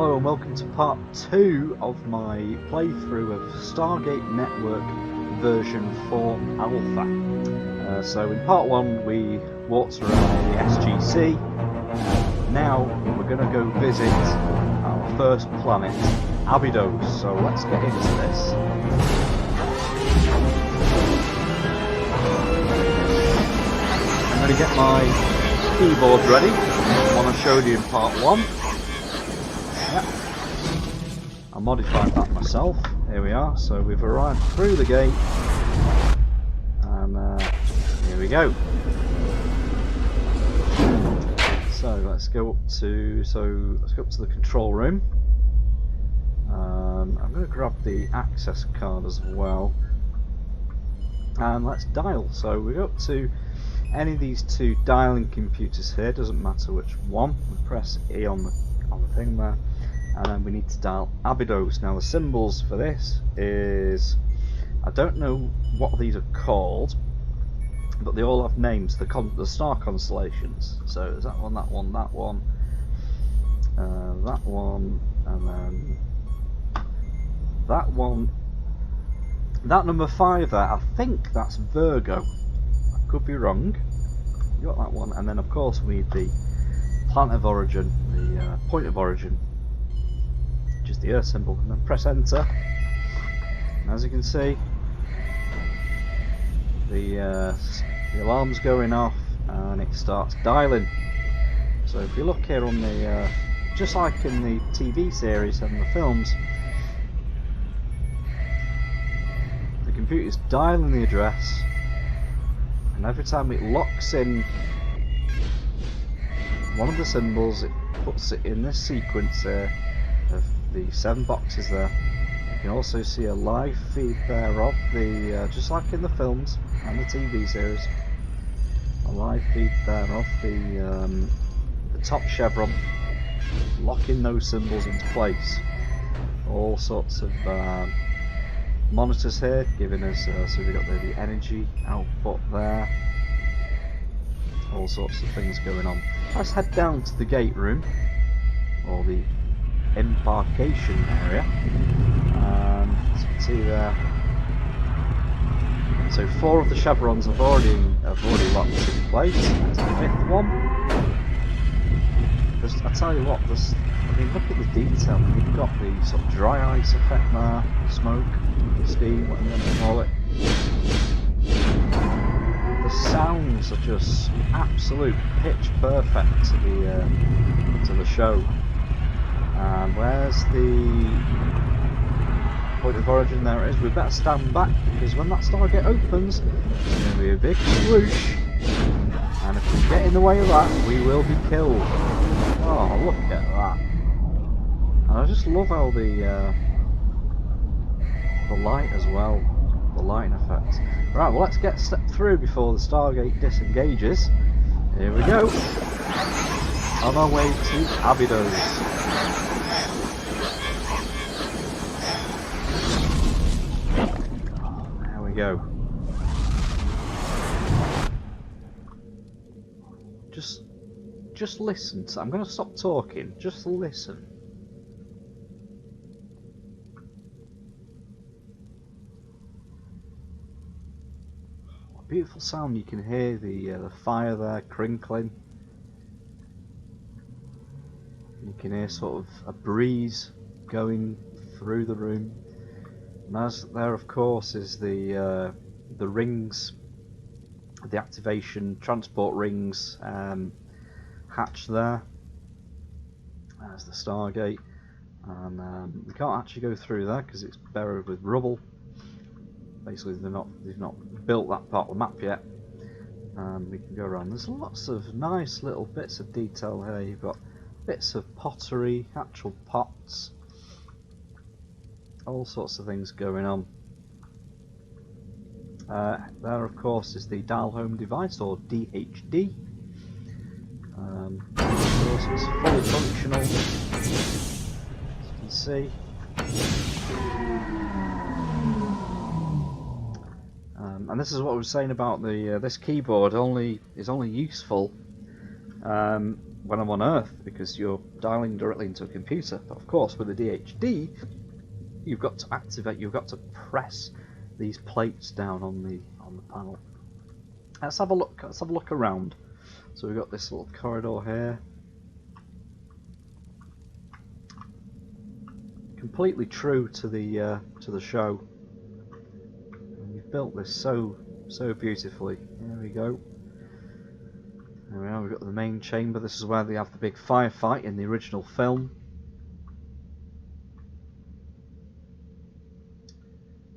Hello and welcome to part 2 of my playthrough of Stargate Network version 4 Alpha. So in part 1 we walked around the SGC. Now we're going to go visit our first planet, Abydos. So let's get into this. I'm going to get my keyboard ready, the one I showed you in part 1. Yep. I modified that myself. Here we are. So we've arrived through the gate, and here we go. So let's go up to the control room. I'm going to grab the access card as well, and let's dial. So we go up to any of these two dialing computers here. Doesn't matter which one. We press E on the thing there. And then we need to dial Abydos. Now the symbols for this is, I don't know what these are called, but they all have names, the star constellations. So there's that one, that one, that one, that one, and then that one. That number 5 there, I think that's Virgo. I could be wrong. You got that one, and then of course we need the planet of origin, the point of origin, just the Earth symbol, and then press enter. And as you can see, the alarm's going off and it starts dialing. So if you look here on the, just like in the TV series and the films, the computer's dialing the address, and every time it locks in one of the symbols, it puts it in this sequence here of the 7 boxes there. You can also see a live feed there of the, just like in the films and the TV series, a live feed there of the top chevron, locking those symbols into place. All sorts of monitors here giving us, so we've got the energy output there, all sorts of things going on. Let's head down to the gate room, or the embarkation area. As you can see there, so 4 of the chevrons have already locked in place. That's the 5th one. I tell you what, I mean, look at the detail. You've got the sort of dry ice effect there, smoke, steam, whatever you want to call it. The sounds are just absolute pitch perfect to the show. And where's the point of origin? There it is. We better stand back, because when that Stargate opens, it's going to be a big swoosh, and if we get in the way of that, we will be killed. Oh, look at that! And I just love how the light as well, the lighting effects. Right, well, let's get step through before the Stargate disengages. Here we go. On our way to Abydos. There we go. Just listen. I'm going to stop talking. Just listen. What a beautiful sound. You can hear the fire there crinkling. You can hear sort of a breeze going through the room. And as there, of course, is the rings, the activation transport rings hatch there. There's the Stargate, and we can't actually go through there because it's buried with rubble. Basically, they've not built that part of the map yet. We can go around. There's lots of nice little bits of detail here. You've got bits of pottery, actual pots, all sorts of things going on. There, of course, is the dial home device, or DHD. Of course, it's fully functional, as you can see. And this is what I was saying about the this keyboard. Is only useful when I'm on Earth, because you're dialing directly into a computer. But of course, with the DHD, you've got to activate. You've got to press these plates down on the panel. Let's have a look. Let's have a look around. So we've got this little corridor here, completely true to the show. And you've built this so beautifully. There we go. There we are. We've got the main chamber. This is where they have the big firefight in the original film.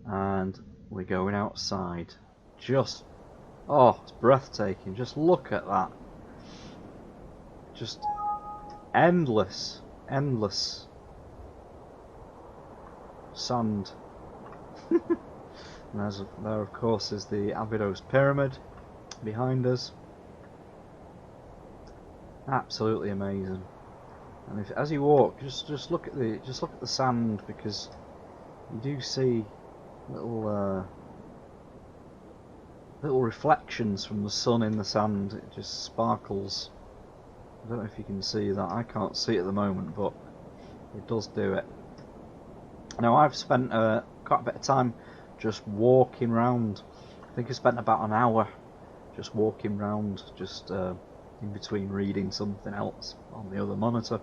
And we're going outside. Just, oh, it's breathtaking. Just look at that. Just endless sand. And there of course is the Abydos pyramid behind us. Absolutely amazing. And as you walk, just look at the sand, because you do see little reflections from the sun in the sand. It just sparkles. I don't know if you can see that. I can't see it at the moment, but it does do it. Now I've spent quite a bit of time just walking round. I think I spent about an hour just walking round, just in between reading something else on the other monitor,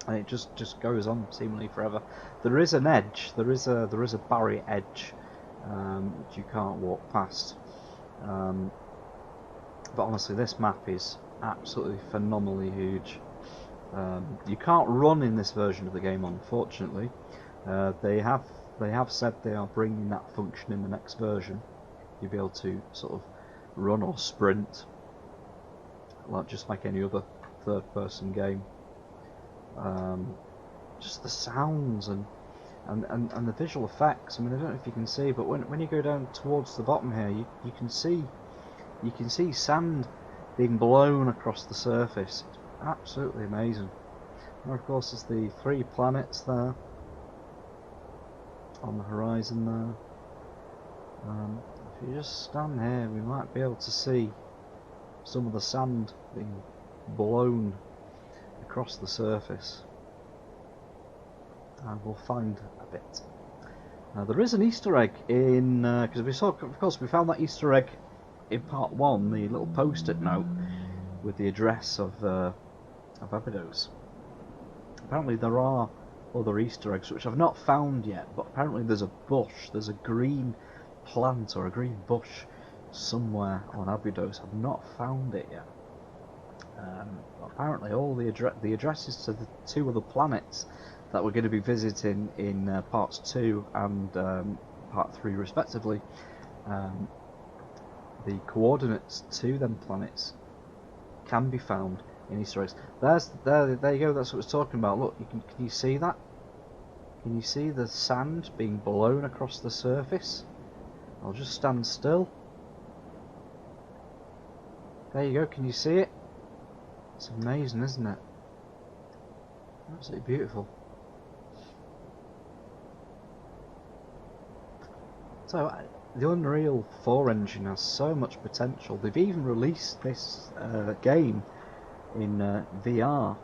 and it just goes on seemingly forever. There is an edge. There is a barrier edge which you can't walk past. But honestly, this map is absolutely phenomenally huge. You can't run in this version of the game, unfortunately. They have said they are bringing that function in the next version. You'll be able to sort of run or sprint, just like any other third-person game. Just the sounds and the visual effects. I mean, I don't know if you can see, but when you go down towards the bottom here, you can see sand being blown across the surface. It's absolutely amazing. And of course, there's the 3 planets there on the horizon there. If you just stand here, we might be able to see some of the sand being blown across the surface, and we'll find a bit. Now there is an Easter egg in, because of course we found that Easter egg in part 1, the little post-it note with the address of Abydos. Apparently there are other Easter eggs which I've not found yet, but apparently there's a bush, there's a green plant or a green bush somewhere on Abydos. I've not found it yet. Apparently all the addresses to the 2 other planets that we're going to be visiting in parts 2 and part 3 respectively, the coordinates to them planets can be found in Easter eggs. There you go, that's what I was talking about. Look, can you see that? Can you see the sand being blown across the surface? I'll just stand still. There you go, can you see it? It's amazing, isn't it? Absolutely beautiful. So, the Unreal 4 engine has so much potential. They've even released this game in VR,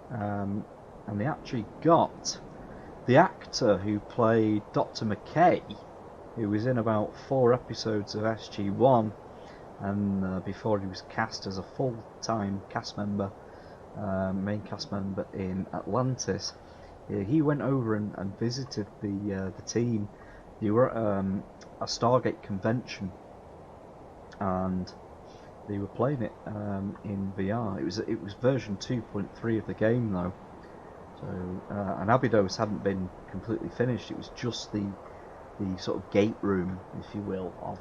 and they actually got the actor who played Dr. McKay, who was in about 4 episodes of SG-1, and before he was cast as a full-time cast member, main cast member in Atlantis. He went over and visited the team. They were at a Stargate convention, and they were playing it in VR. It was version 2.3 of the game though, so and Abydos hadn't been completely finished. It was just the sort of gate room, if you will, of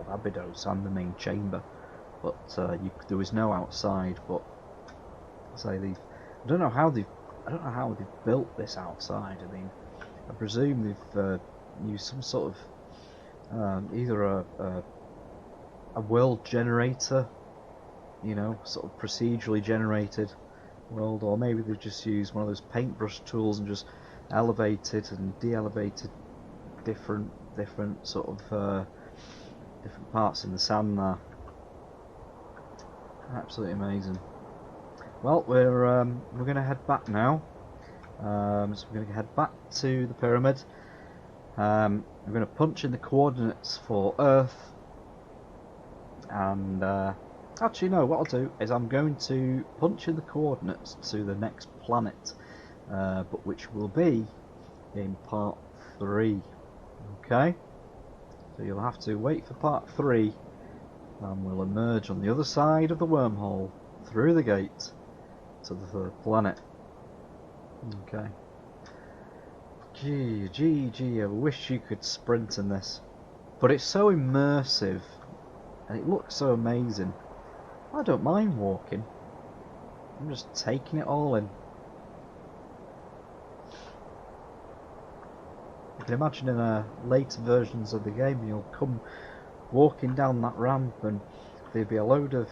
Abydos and the main chamber, but there was no outside. But say I don't know how they've built this outside. I mean, I presume they've used some sort of either a world generator, you know, sort of procedurally generated world, or maybe they've just used one of those paintbrush tools and just elevated and de-elevated different sort of different parts in the sand there. Absolutely amazing. Well, we're going to head back now. So we're going to head back to the pyramid. We're going to punch in the coordinates for Earth. And actually, no. What I'll do is I'm going to punch in the coordinates to the next planet, but which will be in part 3. Okay. So you'll have to wait for part 3, and we'll emerge on the other side of the wormhole through the gate to the 3rd planet. Okay. Gee, I wish you could sprint in this. But it's so immersive, and it looks so amazing. I don't mind walking. I'm just taking it all in. You can imagine in later versions of the game, you'll come walking down that ramp, and there'd be a load of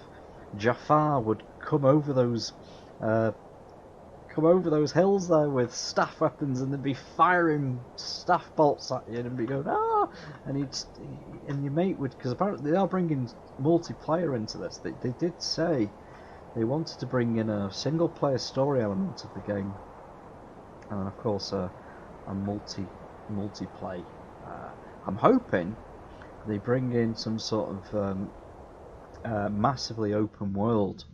Jafar would come over those hills there with staff weapons, and they'd be firing staff bolts at you, and be going ah, and your mate would, because apparently they are bringing multiplayer into this. They did say they wanted to bring in a single player story element of the game, and of course a multiplay. I'm hoping they bring in some sort of massively open world,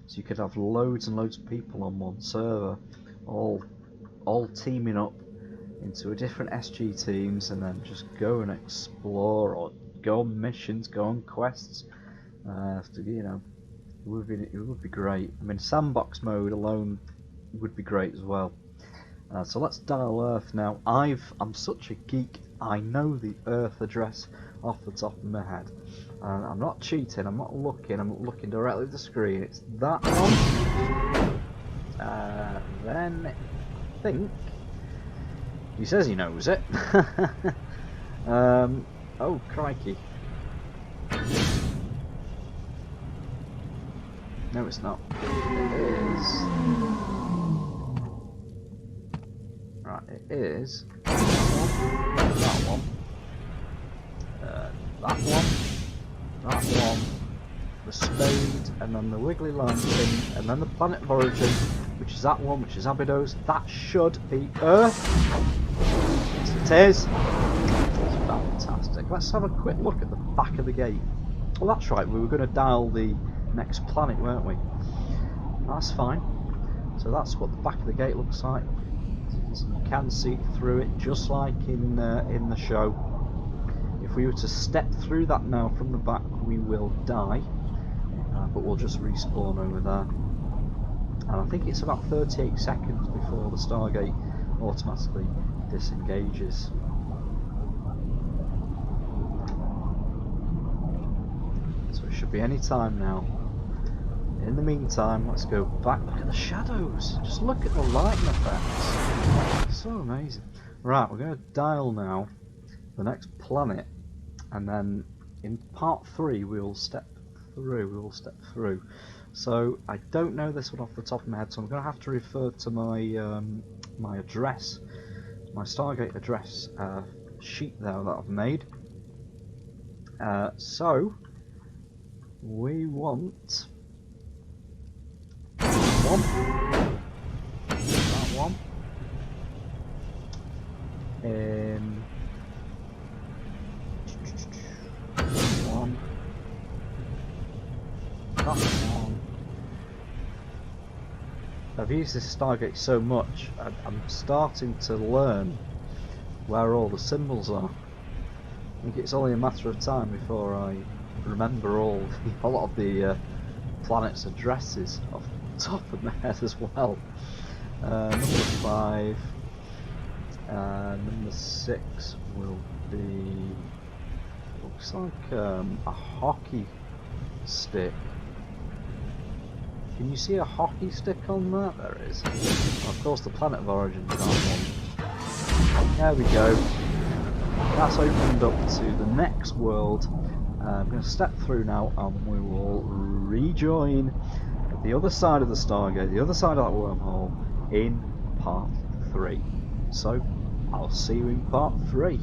so you could have loads and loads of people on one server, all teaming up into a different SG teams, and then just go and explore, or go on missions, go on quests. You know, it would be great. I mean, sandbox mode alone would be great as well. So let's dial Earth now. I'm such a geek, I know the Earth address off the top of my head. I'm not cheating, I'm not looking, I'm looking directly at the screen. It's that one. Then I think he says he knows it. Oh crikey. No, it's not. It is. Right, it is that one, that one, the spade, and then the wiggly line thing, and then the planet of origin, which is that one, which is Abydos. That should be Earth. Yes, it is. It's fantastic. Let's have a quick look at the back of the gate. Well, that's right, we were going to dial the next planet, weren't we? That's fine. So that's what the back of the gate looks like. So you can see through it, just like in the show. If we were to step through that now from the back, we will die, but we'll just respawn over there. And I think it's about 38 seconds before the Stargate automatically disengages. So it should be any time now. In the meantime, let's go back. Look at the shadows. Just look at the lighting effects. So amazing. Right, we're going to dial now the next planet, and then in part 3 we will step through. So I don't know this one off the top of my head, so I'm going to have to refer to my my address, my Stargate address sheet there that I've made. So we want that one, that one. I've used this Stargate so much, I'm starting to learn where all the symbols are. I think it's only a matter of time before I remember a lot of the planet's addresses off the top of my head as well. Number 5, number 6 will be, looks like a hockey stick. Can you see a hockey stick on that? There is. Well, of course, the planet of origin is that one. There we go. That's opened up to the next world. I'm going to step through now, and we will rejoin the other side of the Stargate, the other side of that wormhole, in part 3. So, I'll see you in part 3.